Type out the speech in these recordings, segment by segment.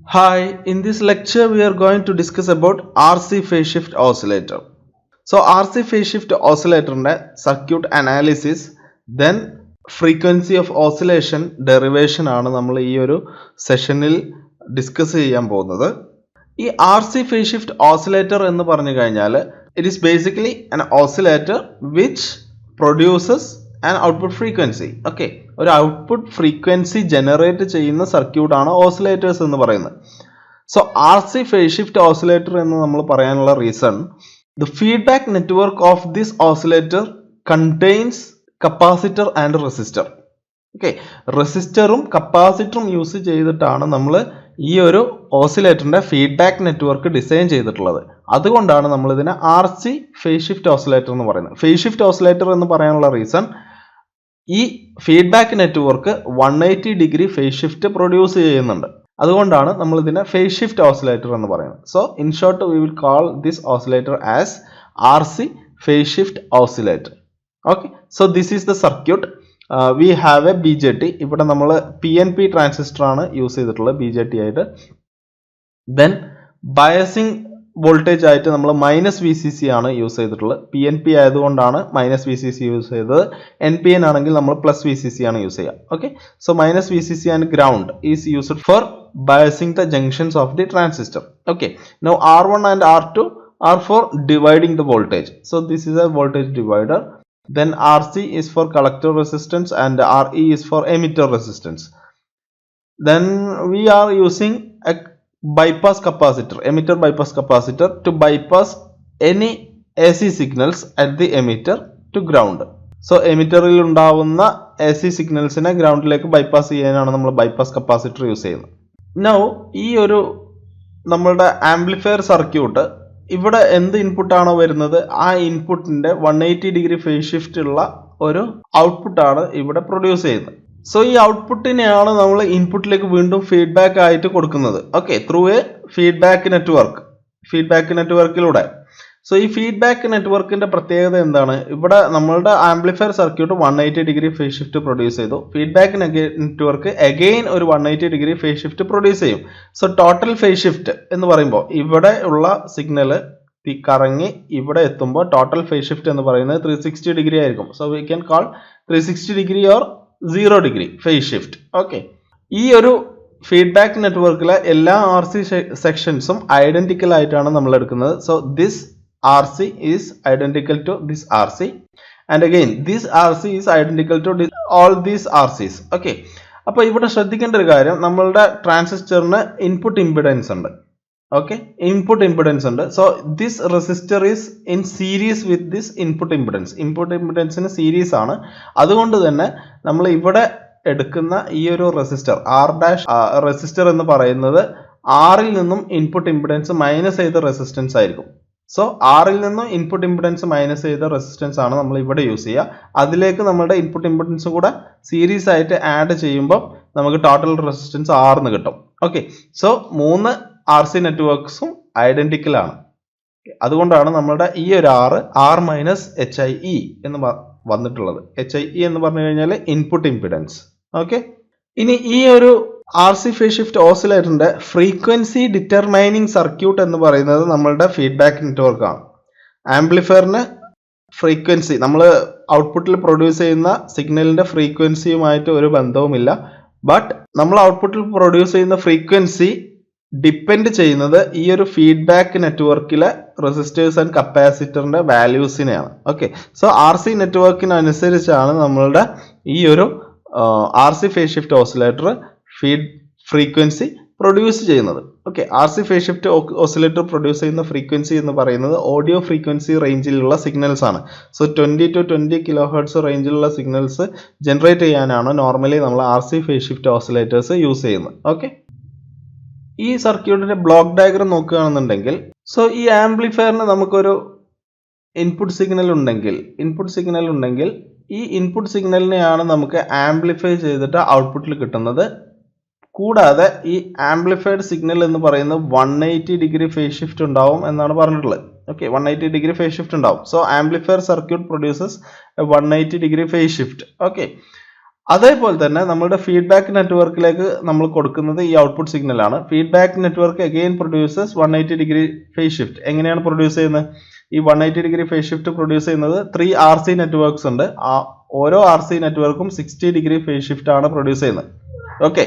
Hi, in this lecture we are going to discuss about RC phase shift oscillator. So RC phase shift oscillator circuit analysis, then frequency of oscillation derivation ആണ് നമ്മൾ ഈ ഒരു സെഷനിൽ discuss ചെയ്യാൻ പോകുന്നത്. ഈ RC phase shift oscillator എന്ന് പറഞ്ഞു കഴിഞ്ഞാൽ it is basically an oscillator which produces an output frequency. Okay, ഒരു ഔട്ട്പുട്ട് ഫ്രീക്വൻസി ജനറേറ്റ് ചെയ്യുന്ന സർക്യൂട്ട് ആണ് ഓസിലേറ്റേഴ്സ് എന്ന് പറയുന്നത്. So RC phase shift oscillator എന്ന് നമ്മൾ പറയാനുള്ള reason, the feedback network of this oscillator contains capacitor and resistor. Okay, റെസിസ്റ്ററും കപ്പാസിറ്ററും യൂസ് ചെയ്തിട്ടാണ് നമ്മൾ ഈ ഒരു ഓസിലേറ്ററിന്റെ ഫീഡ്ബാക്ക് നെറ്റ്വർക്ക് ഡിസൈൻ ചെയ്തിട്ടുള്ളത്. അതുകൊണ്ടാണ് നമ്മൾ ഇതിനെ RC phase shift oscillator എന്ന് പറയുന്നത്. ഫേസ് ഷിഫ്റ്റ് ഓസിലേറ്റർ എന്ന് പറയാനുള്ള റീസൺ, ഈ feedback network 180 degree phase shift produce ചെയ്യുന്നുണ്ട്. അതുകൊണ്ടാണ് നമ്മൾ ഇതിനെ ഫേസ് ഷിഫ്റ്റ് ഓസിലേറ്റർ എന്ന് പറയുന്നത്. So in short we will call this oscillator as RC phase shift oscillator. Okay, so this is the circuit. We have A BJT. ഇവിടെ നമ്മൾ PNP transistor ആണ് use ചെയ്തിട്ടുള്ളത് BJT ആയിട്ട്. ദെൻ ബയസിംഗ് വോൾട്ടേജ് ആയിട്ട് നമ്മൾ -VCC ആണ് use ചെയ്തിട്ടുള്ളത്. PNP ആയതുകൊണ്ടാണ് -VCC യൂസ് ചെയ്തത്. NPN ആണെങ്കിൽ നമ്മൾ +VCC ആണ് യൂസ് ചെയ്യുക. Okay, so -VCC and ground is used for biasing the junctions of the transistor. Okay, now R1 and R2 are for dividing the voltage. So this is a voltage divider. Then RC is for collector resistance and RE is for emitter resistance. Then we are using a bypass capacitor, emitter bypass capacitor, to bypass any AC signals at the emitter to ground. So എമിറ്ററിൽ ഉണ്ടാവുന്ന AC സിഗ്നൽസിനെ ഗ്രൗണ്ടിലേക്ക് bypass ചെയ്യാനാണ് നമ്മൾ bypass capacitor use ചെയ്യുന്നത്. Now ഈ ഒരു നമ്മളുടെ ആംപ്ലിഫയർ സർക്യൂട്ട്, ഇവിടെ എന്ത് ഇൻപുട്ടാണോ വരുന്നത് ആ ഇൻപുട്ടിന്റെ 180 ഡിഗ്രി ഫേസ് ഷിഫ്റ്റ് ഉള്ള ഒരു ഔട്ട്പുട്ടാണ് ഇവിടെ പ്രൊഡ്യൂസ് ചെയ്യുന്നത്. സോ ഈ ഔട്ട്പുട്ടിനെയാണ് നമ്മൾ ഇൻപുട്ടിലേക്ക് വീണ്ടും ഫീഡ്ബാക്ക് ആയിട്ട് കൊടുക്കുന്നത്. ഓക്കെ, ത്രൂ എ ഫീഡ്ബാക്ക് നെറ്റ്വർക്കിലൂടെ. സോ ഈ ഫീഡ്ബാക്ക് നെറ്റ്വർക്കിന്റെ പ്രത്യേകത എന്താണ്? ഇവിടെ നമ്മളുടെ amplifier circuit 180 degree phase shift produce ചെയ്തു. ഫീഡ്ബാക്ക് നെറ്റ്വർക്ക് അഗെയിൻ ഒരു 180 ഡിഗ്രി ഫേസ് ഷിഫ്റ്റ് പ്രൊഡ്യൂസ് ചെയ്യും. സോ ടോട്ടൽ ഫേസ് ഷിഫ്റ്റ് എന്ന് പറയുമ്പോൾ ഇവിടെ ഉള്ള സിഗ്നൽ കറങ്ങി ഇവിടെ എത്തുമ്പോൾ ടോട്ടൽ ഫേസ് ഷിഫ്റ്റ് എന്ന് പറയുന്നത് 360 ഡിഗ്രി ആയിരിക്കും. So we can call 360 degree or 0 degree phase shift. Okay, ഈ ഒരു ഫീഡ്ബാക്ക് നെറ്റ്വർക്കിലെ എല്ലാ RC സെക്ഷൻസും ഐഡന്റിക്കൽ ആയിട്ടാണ് നമ്മൾ എടുക്കുന്നത്. So this RC is identical to this RC, and again this RC is identical to all these RCs. Okay, അപ്പോൾ ഇവിടെ ശ്രദ്ധിക്കേണ്ട ഒരു കാര്യം, നമ്മളുടെ ട്രാൻസിസ്റ്ററിന് ഇൻപുട്ട് ഇംപിഡൻസ് ഉണ്ട്. ഓക്കെ, ഇൻപുട്ട് ഇംപിഡൻസ് ഉണ്ട്. So this resistor is in series with this input impedance. ഇൻപുട്ട് ഇംപിഡൻസിന് സീരീസ് ആണ്. അതുകൊണ്ട് തന്നെ നമ്മൾ ഇവിടെ എടുക്കുന്ന ഈ ഒരു റെസിസ്റ്റർ റെസിസ്റ്റർ എന്ന് പറയുന്നത് ആറിൽ നിന്നും ഇൻപുട്ട് ഇംപിഡൻസ് മൈനസ് ചെയ്ത റെസിസ്റ്റൻസ് ആയിരിക്കും. സോ ആറിൽ നിന്നും ഇൻപുട്ട് ഇംപിഡൻസ് മൈനസ് ചെയ്ത റെസിസ്റ്റൻസ് ആണ് നമ്മൾ ഇവിടെ യൂസ് ചെയ്യുക. അതിലേക്ക് നമ്മുടെ ഇൻപുട്ട് ഇംപിഡൻസ് കൂടെ സീരീസ് ആയിട്ട് ആഡ് ചെയ്യുമ്പോൾ നമുക്ക് ടോട്ടൽ റെസിസ്റ്റൻസ് 6 കിട്ടും. ഓക്കെ, സോ 3 RC നെറ്റ്വർക്ക്സും ഐഡന്റിക്കൽ ആണ്. അതുകൊണ്ടാണ് നമ്മുടെ ഈ ഒരു R മൈനസ് HIE എന്ന് വന്നിട്ടുള്ളത്. HIE എന്ന് പറഞ്ഞു കഴിഞ്ഞാൽ ഇൻപുട്ട് ഇംപിഡൻസ്. ഓക്കെ, ഇനി ഈ ഒരു RC phase shift ഓസിലേറ്ററിന്റെ ഫ്രീക്വൻസി ഡിറ്റർമൈനിങ് സർക്യൂട്ട് എന്ന് പറയുന്നത് നമ്മളുടെ ഫീഡ്ബാക്ക് നെറ്റ്വർക്ക് ആണ്. ആംപ്ലിഫയറിന് ഫ്രീക്വൻസി, നമ്മൾ ഔട്ട്പുട്ടിൽ പ്രൊഡ്യൂസ് ചെയ്യുന്ന സിഗ്നലിന്റെ ഫ്രീക്വൻസിയുമായിട്ട് ഒരു ബന്ധവുമില്ല. ബട്ട് നമ്മൾ ഔട്ട്പുട്ടിൽ പ്രൊഡ്യൂസ് ചെയ്യുന്ന ഫ്രീക്വൻസി ഡിപ്പെൻഡ് ചെയ്യുന്നത് ഈ ഒരു ഫീഡ്ബാക്ക് നെറ്റ്വർക്കിലെ റെസിസ്റ്റേഴ്സ് ആൻഡ് കപ്പാസിറ്ററിന്റെ വാല്യൂസിനെയാണ്. ഓക്കെ, സോ RC നെറ്റ്വർക്കിനനുസരിച്ചാണ് നമ്മളുടെ ഈ ഒരു RC phase shift oscillator frequency produce ചെയ്യുന്നത്. Okay, RC phase shift oscillator produce ചെയ്യുന്ന ഫ്രീക്വൻസി എന്ന് പറയുന്നത് ഓഡിയോ ഫ്രീക്വൻസി റേഞ്ചിലുള്ള സിഗ്നൽസ് ആണ്. സോ 20 to 20 kHz റേഞ്ചിലുള്ള സിഗ്നൽസ് ജനറേറ്റ് ചെയ്യാനാണ് നോർമലി നമ്മൾ RC phase shift oscillators use ചെയ്യുന്നത്. ഓക്കെ, ഈ സർക്യൂട്ടിന്റെ ബ്ലോക്ക് ഡയഗ്രം നോക്കുകയാണെന്നുണ്ടെങ്കിൽ, സോ ഈ ആംപ്ലിഫയറിന് നമുക്കൊരു ഇൻപുട്ട് സിഗ്നൽ ഉണ്ടെങ്കിൽ ഈ ഇൻപുട്ട് സിഗ്നലിനെയാണ് നമുക്ക് ആംപ്ലിഫൈ ചെയ്തിട്ട് ഔട്ട്പുട്ടിൽ കിട്ടുന്നത്. കൂടാതെ ഈ ആംപ്ലിഫൈഡ് സിഗ്നൽ എന്ന് പറയുന്നത് 180 ഡിഗ്രി ഫേസ് ഷിഫ്റ്റ് ഉണ്ടാവും എന്നാണ് പറഞ്ഞിട്ടുള്ളത്. ഓക്കെ, 180 ഡിഗ്രി ഫേസ് ഷിഫ്റ്റ് ഉണ്ടാവും. So amplifier circuit produces 180 degree phase shift. Okay, അതേപോലെ തന്നെ നമ്മുടെ ഫീഡ്ബാക്ക് നെറ്റ്വർക്കിലേക്ക് നമ്മൾ കൊടുക്കുന്നത് ഈ ഔട്ട്പുട്ട് സിഗ്നൽ ആണ്. Feedback network again produces 180 degree phase shift. എങ്ങനെയാണ് പ്രൊഡ്യൂസ് ചെയ്യുന്നത്? ഈ 180 ഡിഗ്രി ഫേസ് ഷിഫ്റ്റ് പ്രൊഡ്യൂസ് ചെയ്യുന്നത് 3 RC നെറ്റ്വർക്ക്സ് ഉണ്ട്. ആ ഓരോ RC നെറ്റ്വർക്കും 60 ഡിഗ്രി ഫേസ് ഷിഫ്റ്റ് ആണ് പ്രൊഡ്യൂസ് ചെയ്യുന്നത്. Okay,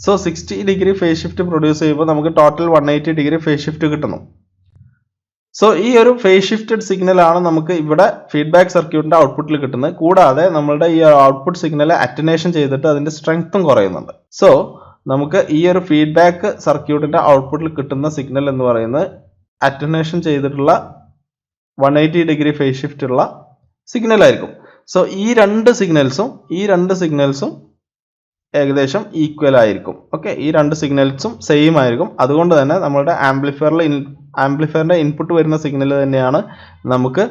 so 60 degree phase shift produce ചെയ്യുമ്പോൾ നമുക്ക് ടോട്ടൽ 180 ഡിഗ്രി ഫേസ് ഷിഫ്റ്റ് കിട്ടുന്നു. സോ ഈ ഒരു ഫേസ് ഷിഫ്റ്റഡ് സിഗ്നൽ ആണ് നമുക്ക് ഇവിടെ ഫീഡ്ബാക്ക് സർക്യൂട്ടിന്റെ ഔട്ട്പുട്ടിൽ കിട്ടുന്നത്. കൂടാതെ നമ്മളുടെ ഈ ഔട്ട്പുട്ട് സിഗ്നൽ അറ്റനേഷൻ ചെയ്തിട്ട് അതിന്റെ സ്ട്രെങ്ത്തും കുറയുന്നുണ്ട്. സോ നമുക്ക് ഈ ഒരു ഫീഡ്ബാക്ക് സർക്യൂട്ടിന്റെ ഔട്ട്പുട്ടിൽ കിട്ടുന്ന സിഗ്നൽ എന്ന് പറയുന്നത് അറ്റനേഷൻ ചെയ്തിട്ടുള്ള 180 ഡിഗ്രി ഫേസ് ഷിഫ്റ്റ് ഉള്ള സിഗ്നൽ ആയിരിക്കും. സോ ഈ രണ്ട് സിഗ്നൽസും ഏകദേശം ഈക്വൽ ആയിരിക്കും. ഓക്കെ, ഈ രണ്ട് സിഗ്നൽസും സെയിം ആയിരിക്കും. അതുകൊണ്ട് തന്നെ നമ്മുടെ ആംപ്ലിഫയറിന്റെ ഇൻപുട്ട് വരുന്ന സിഗ്നൽ തന്നെയാണ് നമുക്ക്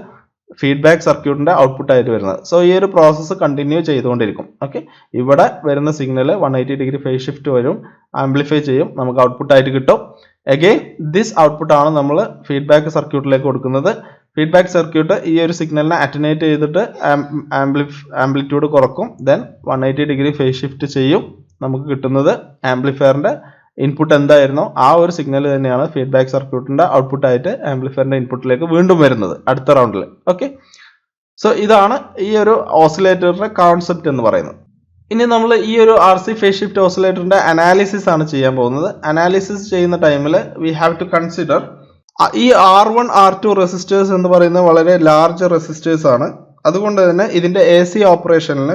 ഫീഡ്ബാക്ക് സർക്യൂട്ടിന്റെ ഔട്ട്പുട്ട് ആയിട്ട് വരുന്നത്. സോ ഈ ഒരു പ്രോസസ്സ് കണ്ടിന്യൂ ചെയ്തുകൊണ്ടിരിക്കും. ഓക്കെ, ഇവിടെ വരുന്ന സിഗ്നൽ 180 ഡിഗ്രി ഫേസ് ഷിഫ്റ്റ് വരും, ആംപ്ലിഫൈ ചെയ്യും, നമുക്ക് ഔട്ട്പുട്ട് ആയിട്ട് കിട്ടും. അഗെയിൻ ദിസ് ഔട്ട്പുട്ട് ആണ് നമ്മൾ ഫീഡ്ബാക്ക് സർക്യൂട്ടിലേക്ക് കൊടുക്കുന്നത്. ഫീഡ്ബാക്ക് സർക്യൂട്ട് ഈ ഒരു സിഗ്നലിനെ അറ്റനേറ്റ് ചെയ്തിട്ട് ആംപ്ലിറ്റ്യൂഡ് കുറക്കും, ദെൻ 180 ഡിഗ്രി ഫേസ് ഷിഫ്റ്റ് ചെയ്യും. നമുക്ക് കിട്ടുന്നത് ആംപ്ലിഫയറിന്റെ ഇൻപുട്ട് എന്തായിരുന്നോ ആ ഒരു സിഗ്നൽ തന്നെയാണ് ഫീഡ്ബാക്ക് സർക്യൂട്ടിന്റെ ഔട്ട്പുട്ട് ആയിട്ട് ആംപ്ലിഫയറിന്റെ ഇൻപുട്ടിലേക്ക് വീണ്ടും വരുന്നത് അടുത്ത റൗണ്ടിൽ. ഓക്കെ, സോ ഇതാണ് ഈ ഒരു ഓസിലേറ്ററിന്റെ കോൺസെപ്റ്റ് എന്ന് പറയുന്നത്. ഇനി നമ്മൾ ഈ ഒരു RC ഫേസ് ഷിഫ്റ്റ് ഓസിലേറ്ററിന്റെ അനാലിസിസ് ആണ് ചെയ്യാൻ പോകുന്നത്. അനാലിസിസ് ചെയ്യുന്ന ടൈമിൽ വി ഹാവ് ടു കൺസിഡർ ഈ R1 R2 റെസിസ്റ്റേഴ്സ് എന്ന് പറയുന്നത് വളരെ ലാർജ് റെസിസ്റ്റേഴ്സ് ആണ്. അതുകൊണ്ട് തന്നെ ഇതിന്റെ AC ഓപ്പറേഷനിൽ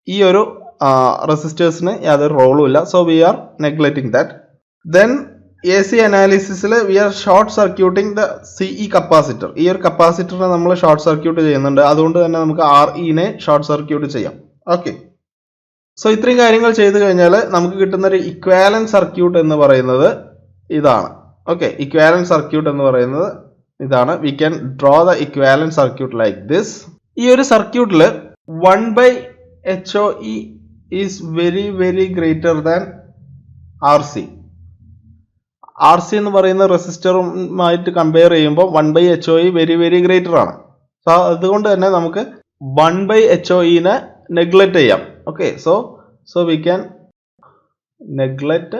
ഈ ഒരു റെസിസ്റ്റേഴ്സിന് യാതൊരു റോളും ഇല്ല. So we are neglecting that. Then AC അനാലിസിസിൽ we are short circuiting the CE capacitor. ഈ ഒരു കപ്പാസിറ്ററിനെ നമ്മൾ ഷോർട്ട് സർക്യൂട്ട് ചെയ്യുന്നുണ്ട്. അതുകൊണ്ട് തന്നെ നമുക്ക് RE-നെ ഷോർട്ട് സർക്യൂട്ട് ചെയ്യാം. ഓക്കെ, സോ ഇത്രയും കാര്യങ്ങൾ ചെയ്തു കഴിഞ്ഞാൽ നമുക്ക് കിട്ടുന്ന ഒരു ഇക്വാലന്റ് സർക്യൂട്ട് എന്ന് പറയുന്നത് ഇതാണ്. ഓക്കെ, ഇക്വാലന്റ് സർക്യൂട്ട് എന്ന് പറയുന്നത് ഇതാണ്. We can draw the equivalent circuit like this. ഈ ഒരു സർക്യൂട്ടിൽ 1/HOE is very very greater than RC. RC എന്ന് പറയുന്ന റെസിസ്റ്ററുമായിട്ട് കമ്പയർ ചെയ്യുമ്പോൾ 1/HOE വെരി വെരി ഗ്രേറ്റർ ആണ്. സോ അതുകൊണ്ട് തന്നെ നമുക്ക് 1/HOE-നെ നെഗ്ലക്റ്റ് ചെയ്യാം. Okay, so we can neglect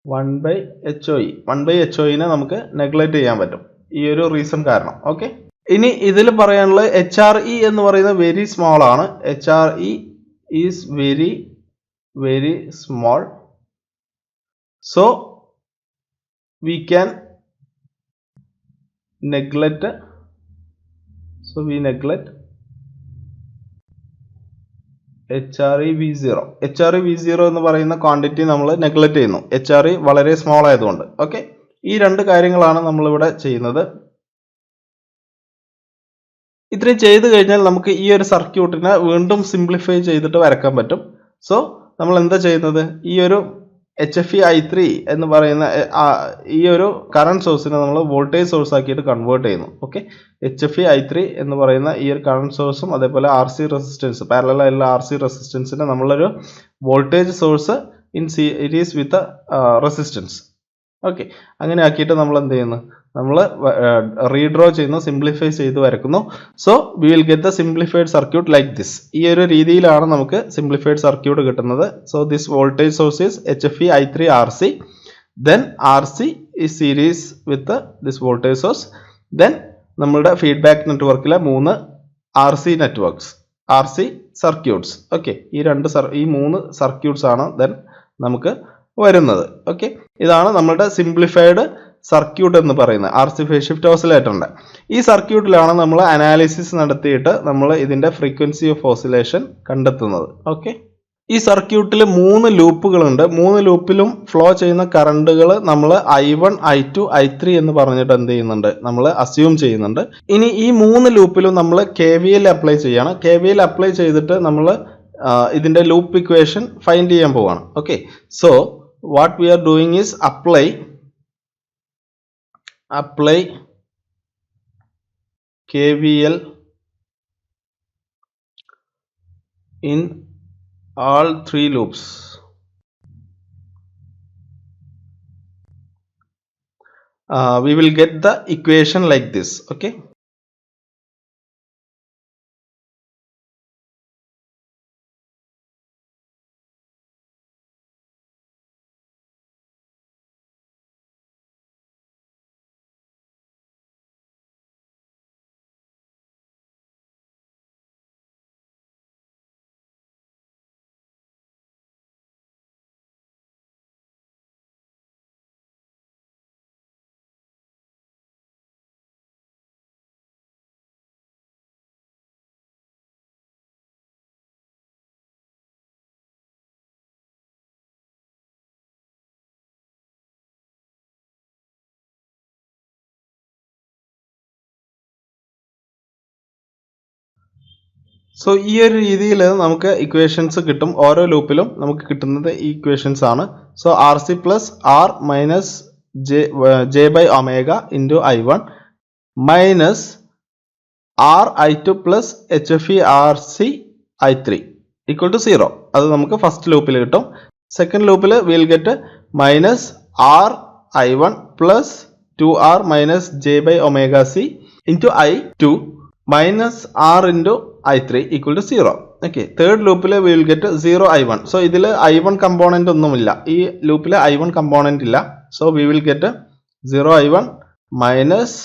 1/HOE. 1/HOE-നെ നമുക്ക് നെഗ്ലക്റ്റ് ചെയ്യാൻ പറ്റും ഈ ഒരു റീസൺ കാരണം. ഓക്കെ, ഇനി ഇതിൽ പറയാനുള്ളത് HRE എന്ന് പറയുന്നത് വെരി സ്മോൾ ആണ്. HRE is very very small. So we can neglect. So we neglect HRE V0. HRE V0 എന്ന് പറയുന്ന ക്വാണ്ടിറ്റി നമ്മൾ നെഗ്ലക്റ്റ് ചെയ്യുന്നു, HRE വളരെ സ്മോൾ ആയതുകൊണ്ട്. ഓക്കെ, ഈ രണ്ട് കാര്യങ്ങളാണ് നമ്മളിവിടെ ചെയ്യുന്നത്. ഇത്രയും ചെയ്തു കഴിഞ്ഞാൽ നമുക്ക് ഈ ഒരു സർക്യൂട്ടിനെ വീണ്ടും സിംപ്ലിഫൈ ചെയ്തിട്ട് വരക്കാൻ പറ്റും. സോ നമ്മൾ എന്താ ചെയ്യുന്നത്? ഈ ഒരു HFE I3 എന്ന് പറയുന്ന ഈ ഒരു കറണ്ട് സോഴ്സിനെ നമ്മൾ വോൾട്ടേജ് സോഴ്സ് ആക്കിയിട്ട് കൺവേർട്ട് ചെയ്യുന്നു. ഓക്കെ, HFE I3 എന്ന് പറയുന്ന ഈ ഒരു കറണ്ട് സോഴ്സും അതേപോലെ RC റെസിസ്റ്റൻസ് പാരലൽ ആയിട്ടുള്ള RC റെസിസ്റ്റൻസിനെ നമ്മളൊരു voltage source in series with resistance. Okay, അങ്ങനെ ആക്കിയിട്ട് നമ്മൾ എന്ത് ചെയ്യുന്നു? നമ്മൾ റീഡ്രോ ചെയ്യുന്നു, സിംപ്ലിഫൈ ചെയ്ത് വരക്കുന്നു. So we will get the simplified circuit like this. ഈ ഒരു രീതിയിലാണ് നമുക്ക് സിംപ്ലിഫൈഡ് സർക്യൂട്ട് കിട്ടുന്നത്. So this voltage source is HFE I3 RC, then RC is series with this voltage source, then നമ്മളുടെ ഫീഡ്ബാക്ക് നെറ്റ്വർക്കിലെ 3 RC networks, RC circuits. Okay, ഈ 3 circuits ആണ് then നമുക്ക് വരുന്നത്. ഓക്കെ, ഇതാണ് നമ്മുടെ സിംപ്ലിഫൈഡ് സർക്യൂട്ട് എന്ന് പറയുന്നത് RC ഫേസ് ഷിഫ്റ്റ് ഓസിലേറ്ററിന്റെ. ഈ സർക്യൂട്ടിലാണ് നമ്മൾ അനാലിസിസ് നടത്തിയിട്ട് നമ്മൾ ഇതിന്റെ ഫ്രീക്വൻസി ഓഫ് ഓസിലേഷൻ കണ്ടെത്തുന്നത്. ഓക്കെ, ഈ സർക്യൂട്ടിൽ 3 ലൂപ്പുകളുണ്ട്. 3 ലൂപ്പിലും ഫ്ലോ ചെയ്യുന്ന കറണ്ടുകൾ നമ്മൾ I1 I2 I3 എന്ന് പറഞ്ഞിട്ട് എന്ത് ചെയ്യുന്നുണ്ട്? നമ്മൾ അസ്യൂം ചെയ്യുന്നുണ്ട്. ഇനി ഈ 3 ലൂപ്പിലും നമ്മൾ KVL അപ്ലൈ ചെയ്യണം. KVL അപ്ലൈ ചെയ്തിട്ട് നമ്മൾ ഇതിന്റെ ലൂപ്പ് ഇക്വേഷൻ ഫൈൻഡ് ചെയ്യാൻ പോവാണ്. Okay, so what we are doing is apply KVL in all 3 loops. We will get the equation like this. Okay, so ഈ ഒരു രീതിയിൽ നമുക്ക് ഇക്വേഷൻസ് കിട്ടും. ഓരോ ലൂപ്പിലും നമുക്ക് കിട്ടുന്നത് ഈ ഇക്വേഷൻസ് ആണ്. So R C plus R minus J by omega into I one minus R I two plus H F E R C I three equal to 0. അത് നമുക്ക് ഫസ്റ്റ് ലൂപ്പിൽ കിട്ടും. സെക്കൻഡ് ലൂപ്പിൽ will get minus R I one plus 2r minus J by omega C into I two minus R into I three equal to 0. Okay, third ലൂപ്പിൽ we will get 0 i1. So ഇതിൽ i1 component ഒന്നുമില്ല, ഈ ലൂപ്പിൽ i1 component ഇല്ല. So we will get 0 i1 minus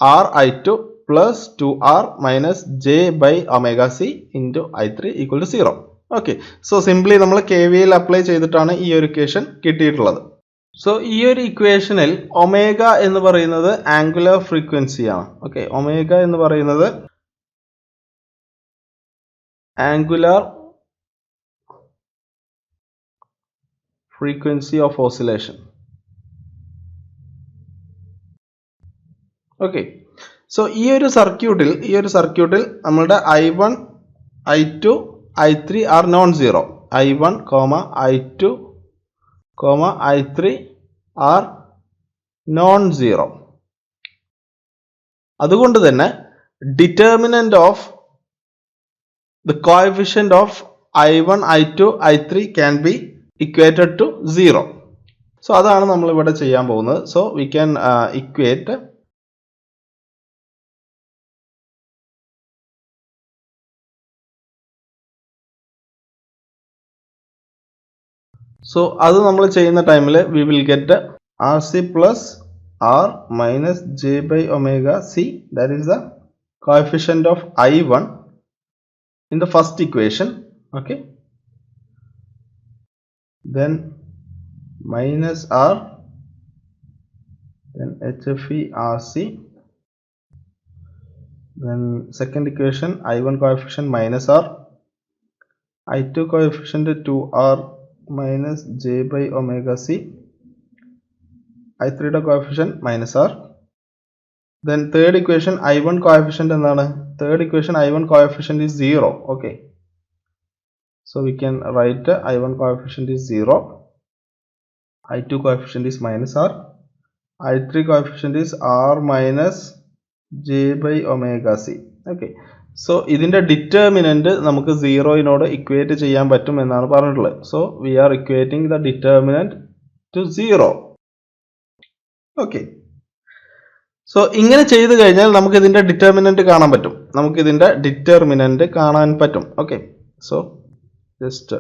R I two plus 2r minus J by omega C into I three equal to 0. Okay, so simply നമ്മൾ KVL apply ചെയ്തിട്ടാണ് ഈ ഒരു equation കിട്ടിയിട്ടുള്ളത്. So ഈ ഒരു ഇക്വേഷനിൽ ഒമേഗ എന്ന് പറയുന്നത് ആംഗുലർ ഫ്രീക്വൻസി ആണ്. ഓക്കെ, ഒമേഗ എന്ന് പറയുന്നത് angular frequency of oscillation. Okay, so ഈ ഒരു സർക്യൂട്ടിൽ നമ്മളുടെ I1, I2, I3 are non zero. I1, I2, I3 are non zero. അതുകൊണ്ട് തന്നെ determinant of the coefficient of I1, I2, I3 can be equated to 0. So അതാണ് നമ്മൾ ഇവിടെ ചെയ്യാൻ പോകുന്നത്. So we can equate so അത് നമ്മൾ ചെയ്യുന്ന ടൈമിൽ we will get RC plus R minus J by omega C, that is the coefficient of I1 in the first equation. Okay, then minus R, then HFE RC, then second equation I1 coefficient minus R, I2 coefficient 2R minus J by omega C, I3 coefficient minus R. Then third equation I1 coefficient എന്താണ്? Third equation I1 coefficient is 0. Okay, so we can write I1 coefficient is 0, I2 coefficient is minus R, I3 coefficient is R minus J by omega C. Okay, so ഇതിന്റെ determinant നമുക്ക് 0 equate ചെയ്യാൻ പറ്റും എന്നാണ് പറഞ്ഞിട്ടുള്ളത്. So we are equating the determinant to 0. Okay, so ഇങ്ങനെ ചെയ്തു കഴിഞ്ഞാൽ നമുക്ക് ഇതിന്റെ ഡിറ്റർമിനന്റ് കാണാൻ പറ്റും. Okay, so just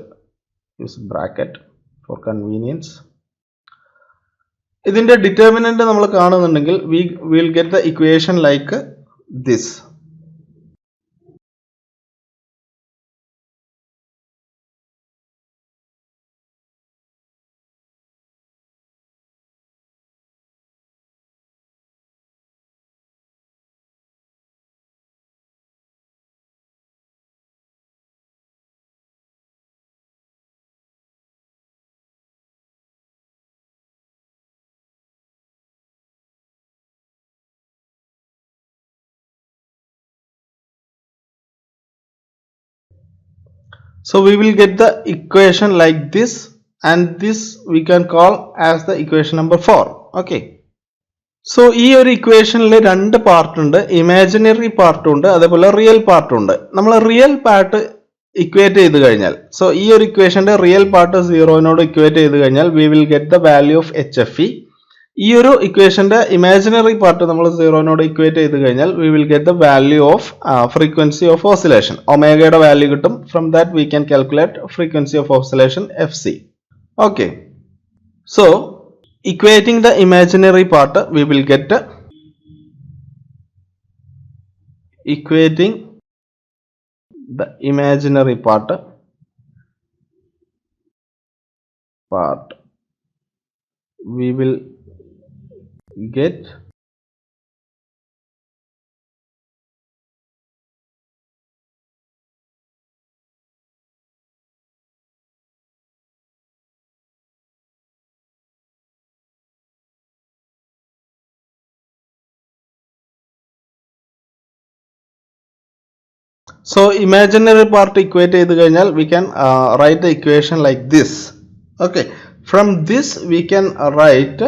use bracket for convenience. ഇതിന്റെ ഡിറ്റർമിനന്റ് നമ്മൾ കാണുന്നുണ്ടെങ്കിൽ we will get the equation like this. So we will get the equation like this, and this we can call as the equation number 4. Okay, so ഈ ഒരു ഇക്വേഷനിൽ രണ്ട് part ഉണ്ട്, imaginary പാർട്ടും ഉണ്ട്, അതേപോലെ റിയൽ പാർട്ടും ഉണ്ട്. നമ്മൾ റിയൽ പാർട്ട് ഇക്വേറ്റ് ചെയ്ത് കഴിഞ്ഞാൽ, സോ ഈ ഒരു ഇക്വേഷന്റെ റിയൽ പാർട്ട് 0 ഇക്വേറ്റ് ചെയ്ത് കഴിഞ്ഞാൽ we will get the value of HFE. ഈ ഒരു ഇക്വേഷന്റെ ഇമാജിനറി പാർട്ട് നമ്മൾ 0 ഇക്വേറ്റ് ചെയ്ത് കഴിഞ്ഞാൽ we will get the value of frequency of oscillation. ഒമേഗയുടെ വാല്യൂ കിട്ടും. From that we can calculate frequency of oscillation FC. Okay, so equating the imaginary part, we will get equating the imaginary part we will get So imaginary part equate ചെയ്ത് കഴിഞ്ഞാൽ we can write the equation like this. Okay, from this we can write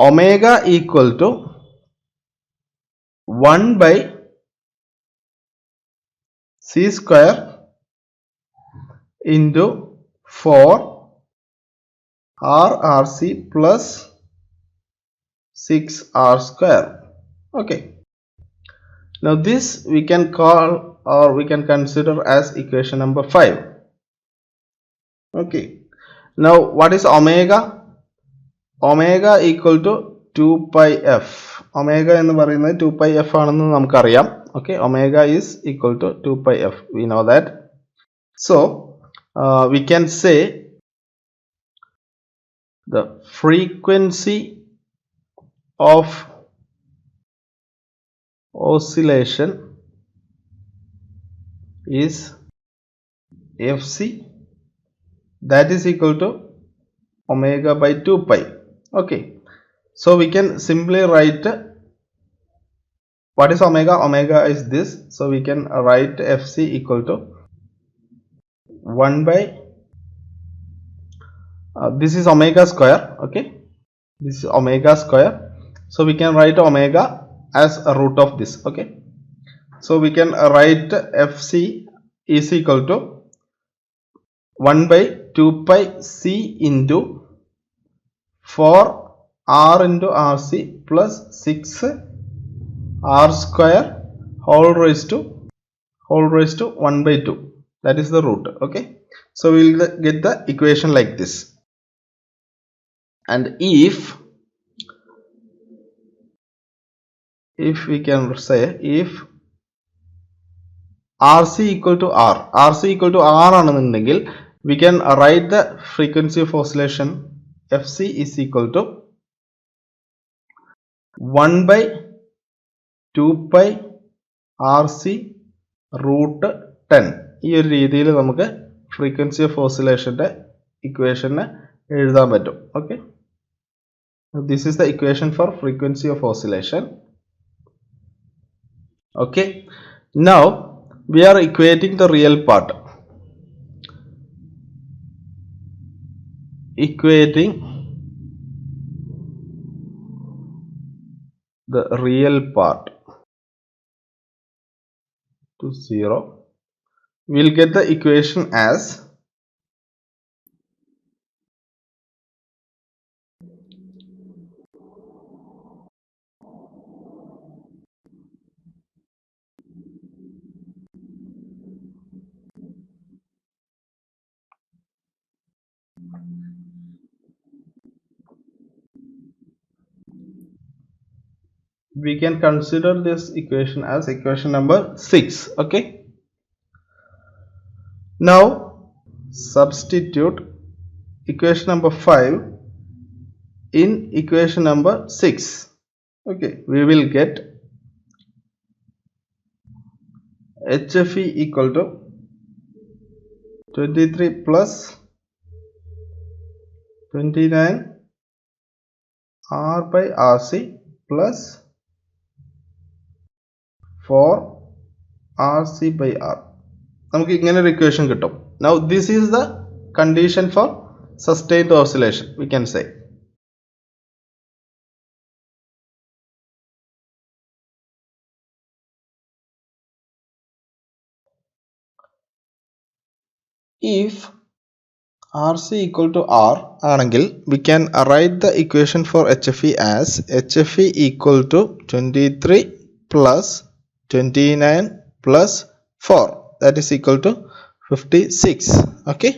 omega equal to 1 by c square into 4 RRC plus 6R square. Okay, now this we can call or we can consider as equation number 5. Okay, now what is omega? Omega equal to 2 pi f. Omega എന്ന് പറയുന്നത് 2 pi f ആണെന്ന് നമുക്കറിയാം. Okay, omega is equal to 2 pi f. We know that. So we can say the frequency of oscillation is fc, that is equal to omega by 2 pi. Okay, so we can simply write what is omega. Omega is this, so we can write fc equal to 1 by this is omega square. Okay, this is omega square, so we can write omega as a root of this. Okay, so we can write fc is equal to 1 by 2 pi c into 4 r into rc plus 6 r square whole raised to 1 by 2, that is the root. Okay, so we will get the equation like this. And if we can say if rc equal to r ആണെന്നുണ്ടെങ്കിൽ we can write the frequency of oscillation fc is equal to 1 by 2 pi rc root 10. ഈ ഒരു രീതിയിൽ നമുക്ക് frequency of oscillationന്റെ equation എഴുതാൻ പറ്റും. Okay, this is the equation for frequency of oscillation. Okay, now we are equating the real part. Equating the real part to 0, we'll get the equation as we can consider this equation as equation number 6. Okay, now substitute equation number 5 in equation number 6. Okay, we will get HFE equal to 23 plus 29 R by RC plus 4 RC by R. നമുക്ക് ഇങ്ങനെ ഒരു equation കിട്ടും. Now this is the condition for sustained oscillation, we can say. If RC equal to R ആണെങ്കിൽ we can write the equation for HFE as HFE equal to 23 plus 29 plus 4, that is equal to 56. Okay,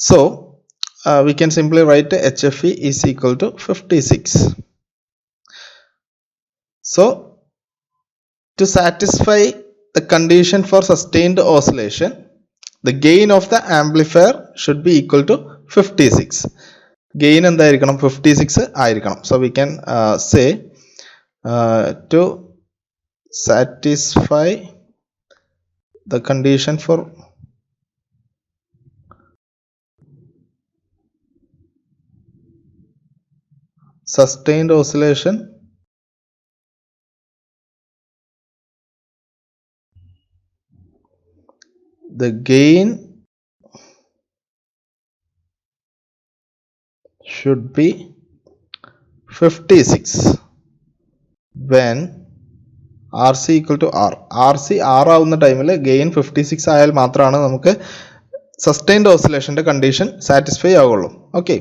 so we can simply write HFE is equal to 56. So to satisfy the condition for sustained oscillation, the gain of the amplifier should be equal to 56. Gain എന്തായിരിക്കണം? 56 ആയിരിക്കണം. So we can say to satisfy the condition for sustained oscillation, the gain should be 56 when RC equal to R. RC R ആവുന്ന ടൈമിൽ gain 56 ആയാൽ മാത്രമാണ് നമുക്ക് sustained ഓസിലേഷൻ്റെ condition satisfy ആവുള്ളൂ. Okay,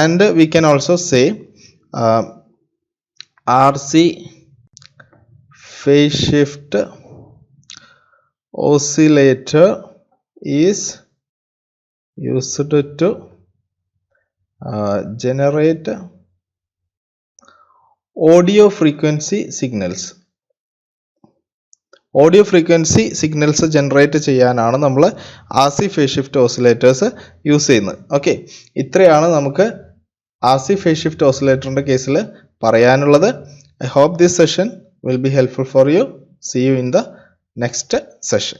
and we can also say RC phase shift oscillator is used to generate audio frequency signals. Audio frequency signals generate ചെയ്യാനാണ് നമ്മൾ RC phase shift oscillators use ചെയ്യുന്നത്. Okay, ഇത്രയാണ് നമുക്ക് RC phase shift ഓസിലേറ്ററിൻ്റെ കേസിൽ പറയാനുള്ളത്. I hope this session will be helpful for you. See you in the next session.